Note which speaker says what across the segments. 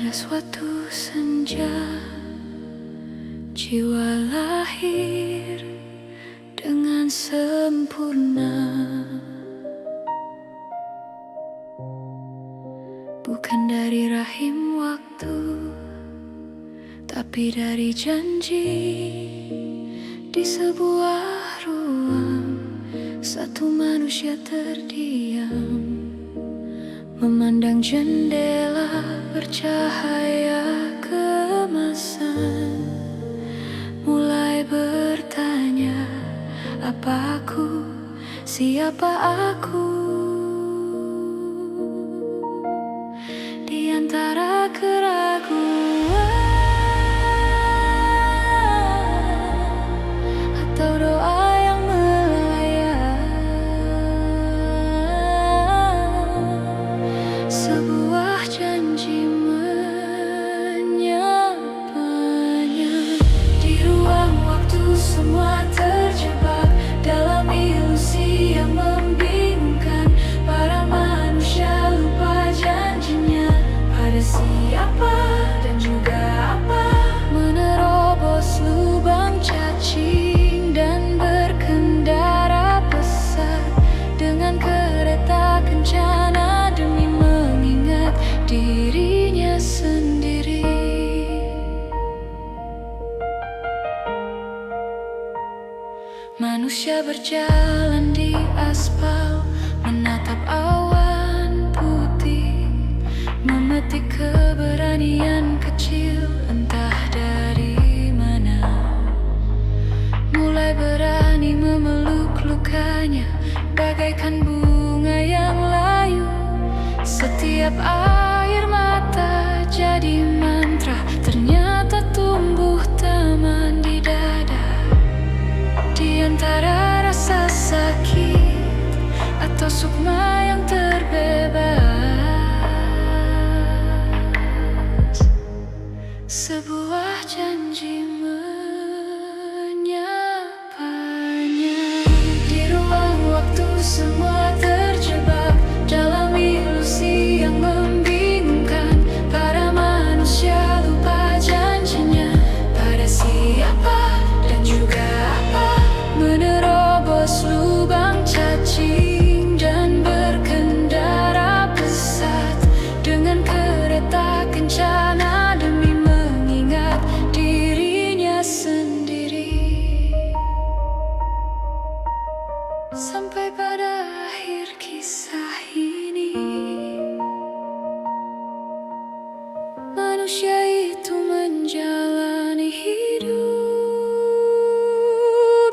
Speaker 1: Pada suatu senja, jiwa lahir dengan sempurna, bukan dari rahim waktu, tapi dari janji. Di sebuah ruang, satu manusia terdiam, memandang jendela bercahaya keemasan. Mulai bertanya, apa aku, siapa aku? Di antara keraguan atau doa yang melayang, sebuah janji menyapanya. Di ruang waktu semua terjebak dalam ilusi yang membingungkan. Para manusia lupa janjinya pada siapa dan juga apa. Menerobos lubang cacing dan berkendara pesat dengan kereta kencana demi mengingat dirinya sendiri. Manusia berjalan di aspal, menatap awan putih, memetik keberanian kecil entah dari mana. Mulai berani memeluk lukanya bagaikan bunga yang layu. Setiap air mata jadi mantra, ternyata tumbuh taman di dada. Di antara rasa sakit atau sukma yang terbebas, sebuah janji menyapanya. Di ruang waktu semua terjebak dalam ilusi yang membingungkan. Para manusia lupa janjinya pada siapa dan juga apa. Menerobos lubang cacing dan berkendara pesat dengan kereta kencana demi mengingat dirinya sendiri. Sampai pada akhir kisah ini, manusia itu menjalani hidup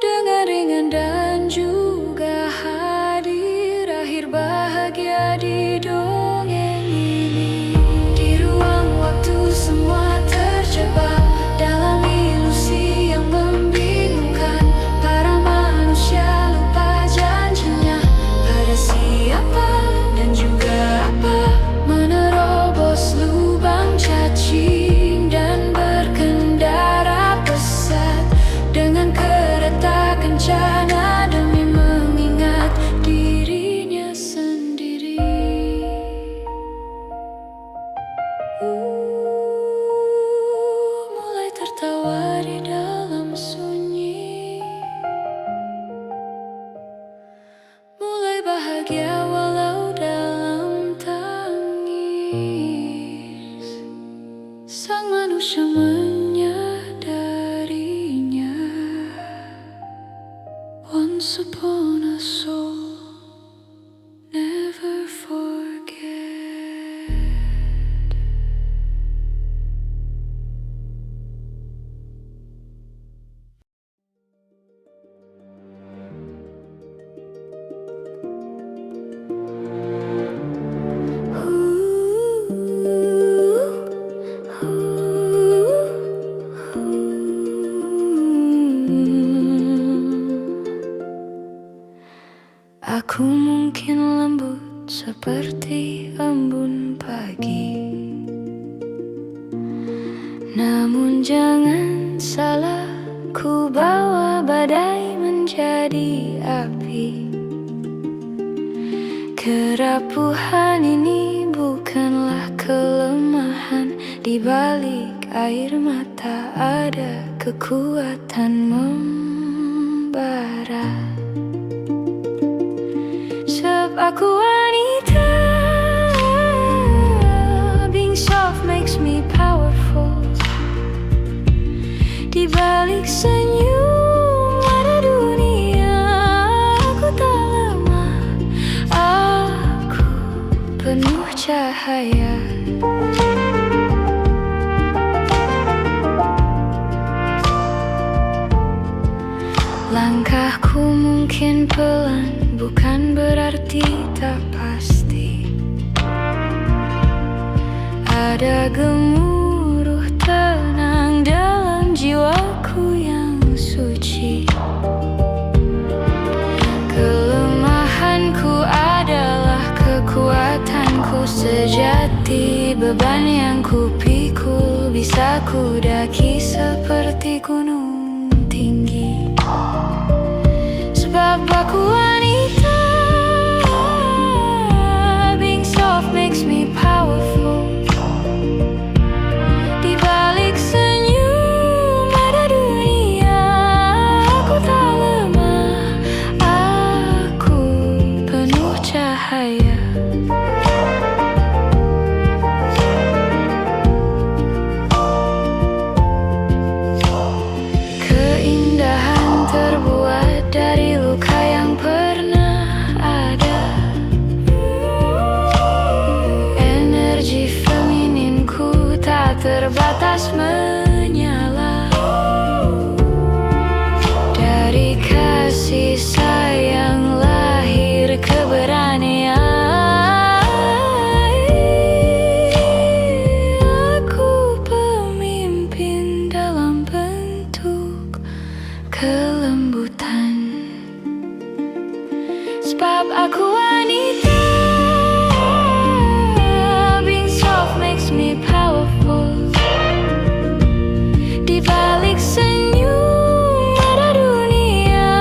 Speaker 1: dengan ringan dan juga hadir. Akhir bahagia di dongeng ini. Di ruang waktu semua terjebak dalam ilusi yang membingungkan. Para manusia lupa janjinya pada siapa dan juga apa. Menerobos lubang cacing dan berkendara pesat dengan kereta kencana demi mengingat dirinya sendiri. Mulai tertawa di dalam sunyi, mulai bahagia walau dalam tangis. Sang manusia menyadarinya. Once upon a soul, never forget. Aku mungkin lembut seperti embun pagi, namun jangan salah, ku bawa badai menjadi api. Kerapuhan ini bukanlah kelemahan, di Di balik air mata ada kekuatan membara. Sebab aku wanita, being soft makes me powerful. Di balik senyum ada dunia, aku tak lemah, aku penuh cahaya. Langkahku mungkin pelan, bukan berarti tak pasti. Ada gemuruh tenang dalam jiwaku yang suci. Kelemahanku adalah kekuatanku sejati. Beban yang kupikul bisa kudaki seperti gunung tinggi. Sebab aku wanita, being soft makes me powerful. Di balik senyum ada dunia, aku tak lemah, aku penuh cahaya. Keindahan terbuat dari luka yang pernah ada. Energi femininku tak terbatas menyala. Dari kasih sayang lahir keberanian. Aku pemimpin dalam bentuk kelembutan. Sebab aku wanita, being soft makes me powerful. Di balik senyum ada dunia,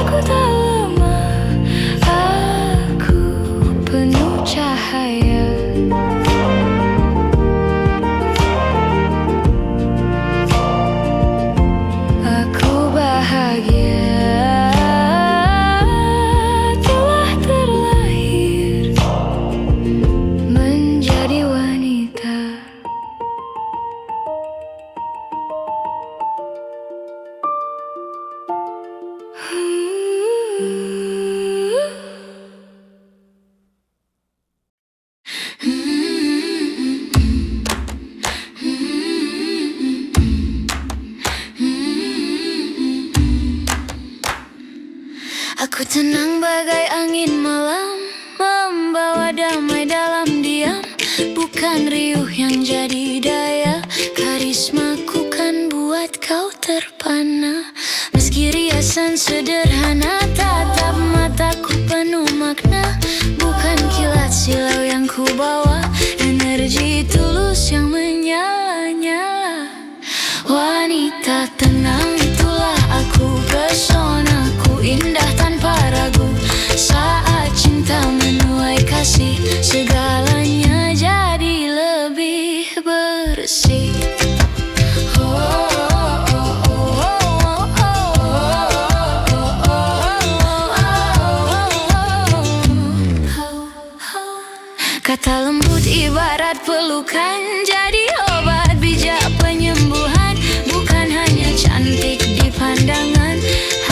Speaker 1: aku tak lemah, aku penuh cahaya. Aku bahagia telah terlahir menjadi wanita. Aku tenang bagai angin malam, membawa damai dalam diam. Bukan riuh yang jadi daya, karismaku kan buat kau terpana. Meski riasan sederhana, tatap mataku penuh makna. Bukan kilat silau yang ku bawa, energi tulus yang menyala-nyala. Wanita tenang itulah aku, pesonaku indah tanpa ragu. Saat cinta menuai kasih, segalanya jadi lebih bersih. Kata lembut ibarat pelukan, jadi obat bijak penyembuhan. Bukan hanya cantik di pandangan,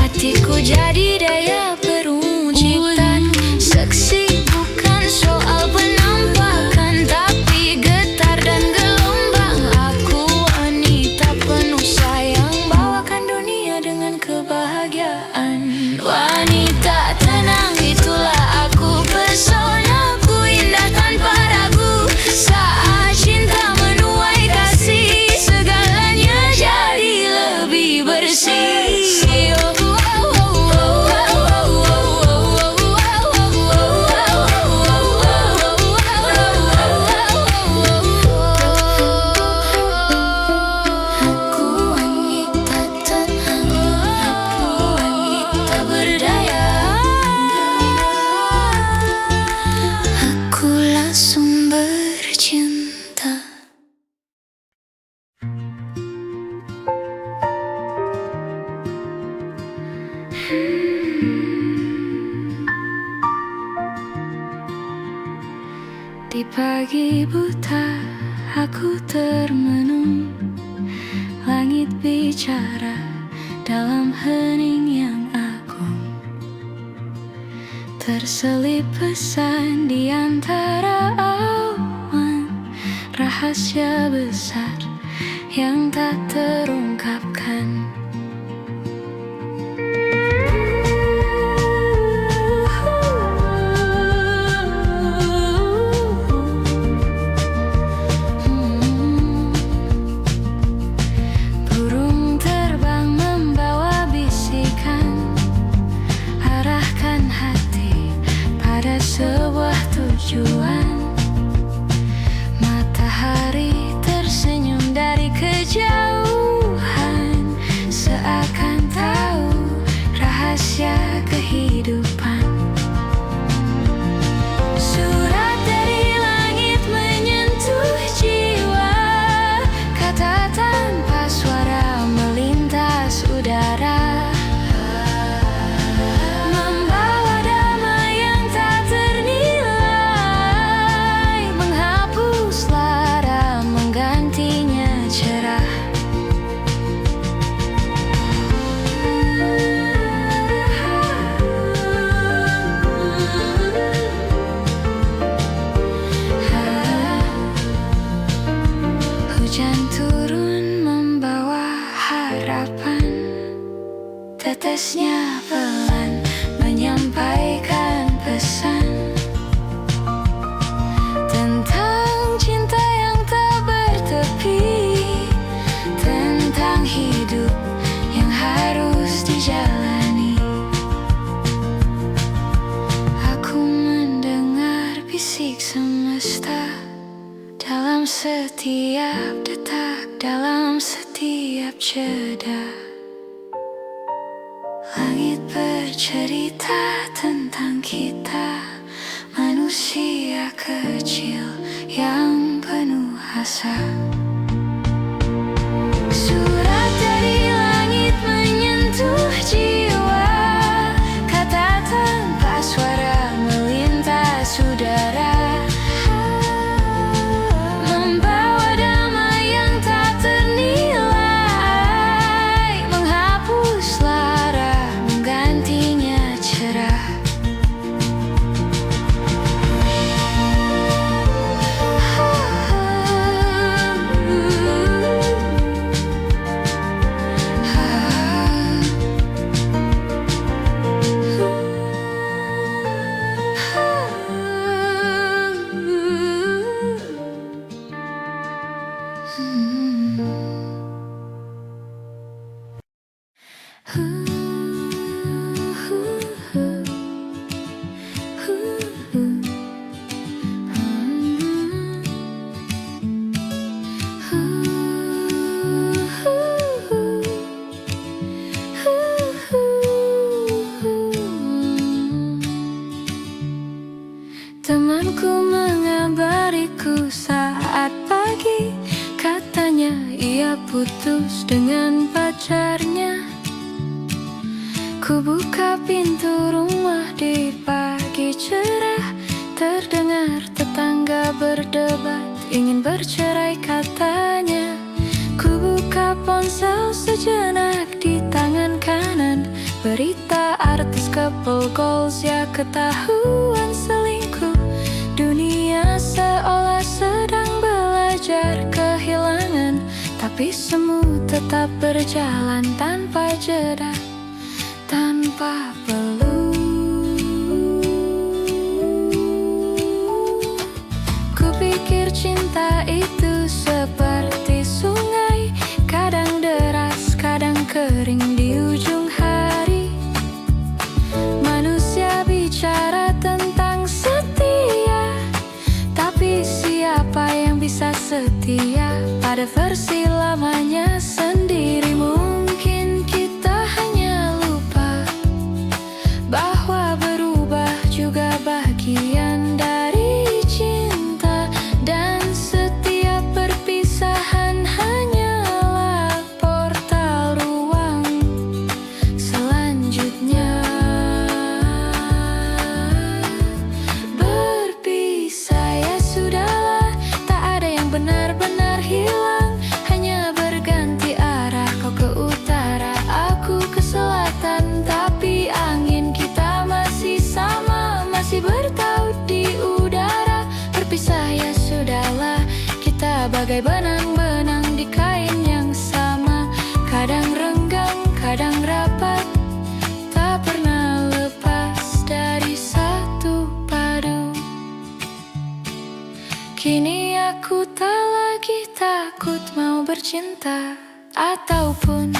Speaker 1: hatiku jadi daya peruncitan. Seksi bukan soal penampakan, tapi getar dan gelombang. Aku wanita penuh sayang, bawakan dunia dengan kebahagiaan. Wanita tenang itulah aku, pesonaku indah tanpa ragu. Saat cinta pagi buta, aku termenung. Langit bicara dalam hening yang agung. Terselip pesan di antara awan, rahasia besar yang tak terungkapkan. Sebuah tujuan, matahari tersenyum dari kejauhan, seakan tahu rahasia kehidupan. Surat dari langit menyentuh jiwa, kata tanpa suara melintas udara. Hujan turun membawa harapan, tetesnya pelan menyampaikan pesan tentang cinta yang tak bertepi, tentang hidup yang harus dijalani. Aku mendengar bisik semesta dalam setiap detak, dalam setiap jeda. Langit bercerita tentang kita, manusia kecil yang penuh asa. Surat dari langit menyentuh jiwa, kata tanpa suara melintas udara. Temanku mengabariku saat pagi, katanya ia putus dengan pacarnya. Ku buka pintu rumah di pagi cerah, terdengar tetangga berdebat, ingin bercerai katanya. Ku buka ponsel sejenak di tangan kanan, berita artis couple goals ya ketahuan selingkuh. Dunia seolah sedang belajar kehilangan, tapi semu tetap berjalan tanpa jeda, tanpa peluh. Kupikir cinta itu seperti sungai, kadang deras, kadang kering di ujung hari. Manusia bicara tentang setia, tapi siapa yang bisa setia pada versi lamanya sendiri? Mungkin kita hanya lupa bahwa berubah juga bagian dari cinta, dan setiap perpisahan hanyalah portal ruang selanjutnya. Berpisah ya sudahlah, bagai benang-benang di kain yang sama. Kadang renggang, kadang rapat, tak pernah lepas dari satu padu. Kini aku tak lagi takut mau bercinta ataupun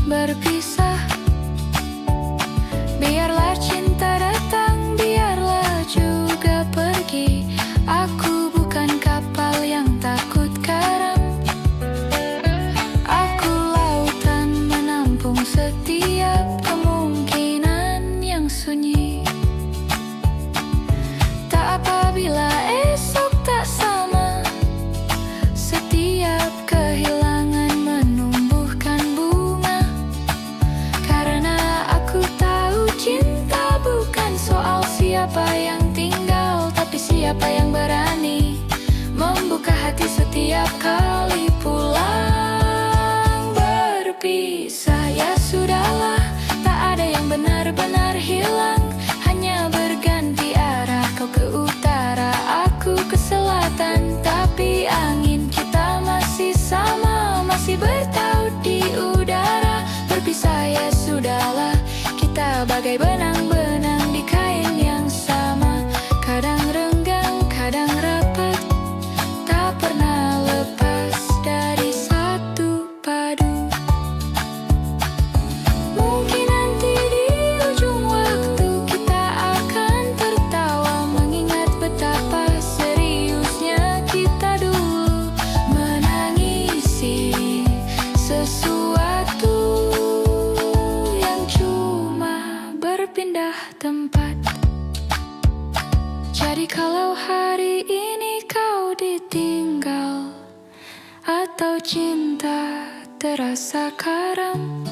Speaker 1: berpisah. Biarlah cinta datang, biarlah juga pergi. Aku bukan kapal yang takut karam. Aku lautan menampung setiap kemungkinan yang sunyi. Tak apabila esok tak sama, setiap kehilangan menumbuhkan bunga. Karena aku tahu cinta bukan soal siapa yang tinggal, tapi siapa yang berani membuka hati setiap kali pulang. Berpisah ya sudahlah, tak ada yang benar-benar hilang, hanya berganti arah. Kau ke utara, aku ke selatan, tapi angin kita masih sama, masih bertaut di udara. Berpisah ya sudahlah, kita bagai benang-benang di kain yang sama. Kadang renggang, kadang rapat, tak pernah lepas dari satu padu. Mungkin nanti di ujung waktu kita akan tertawa, mengingat betapa seriusnya kita dulu menangisi sesuatu yang cuma berpindah tempat. Jadi kalau hari ini kau ditinggal atau cinta terasa karam,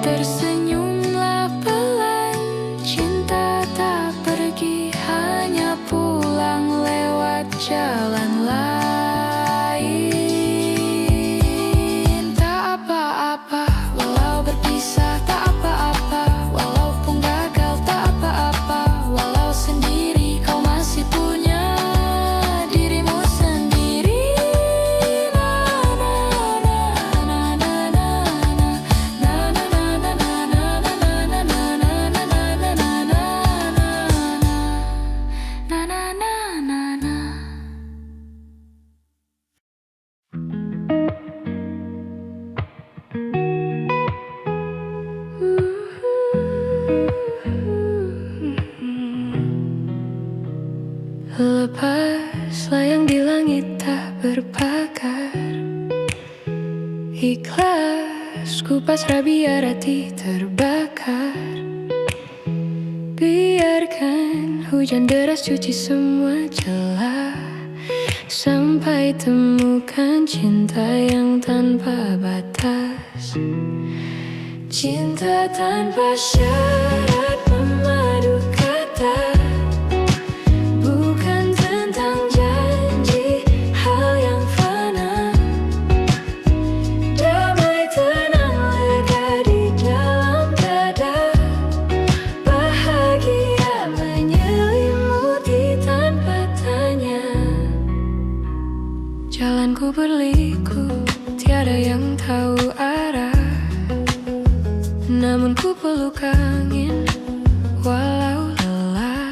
Speaker 1: tersenyumlah pelan. Cinta tak pergi, hanya pulang lewat jalan lain. Tak apa-apa walau berpisah, tak apa-apa walaupun gagal, tak apa-apa walau sendiri. Kau masih punya dirimu sendiri. Na na na na na na na na na na na na na na. Lepaslah yang di langit tak berpagar. Ikhlas ku pasrah biar hati terbakar. Biarkan hujan deras cuci semua celah, sampai temukan cinta yang tanpa batas. Cinta tanpa syarat memadu kata, bukan tentang janji hal yang fana. Damai tenang lega di dalam dada, bahagia menyelimuti tanpa tanya. Jalanku berliku, tiada yang tahu arah, namun ku peluk angin walau lelah.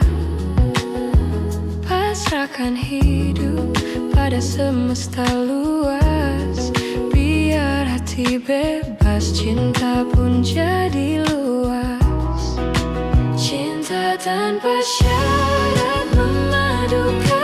Speaker 1: Pasrahkan hidup pada semesta luas, biar hati bebas, cinta pun jadi luas. Cinta tanpa syarat memadukan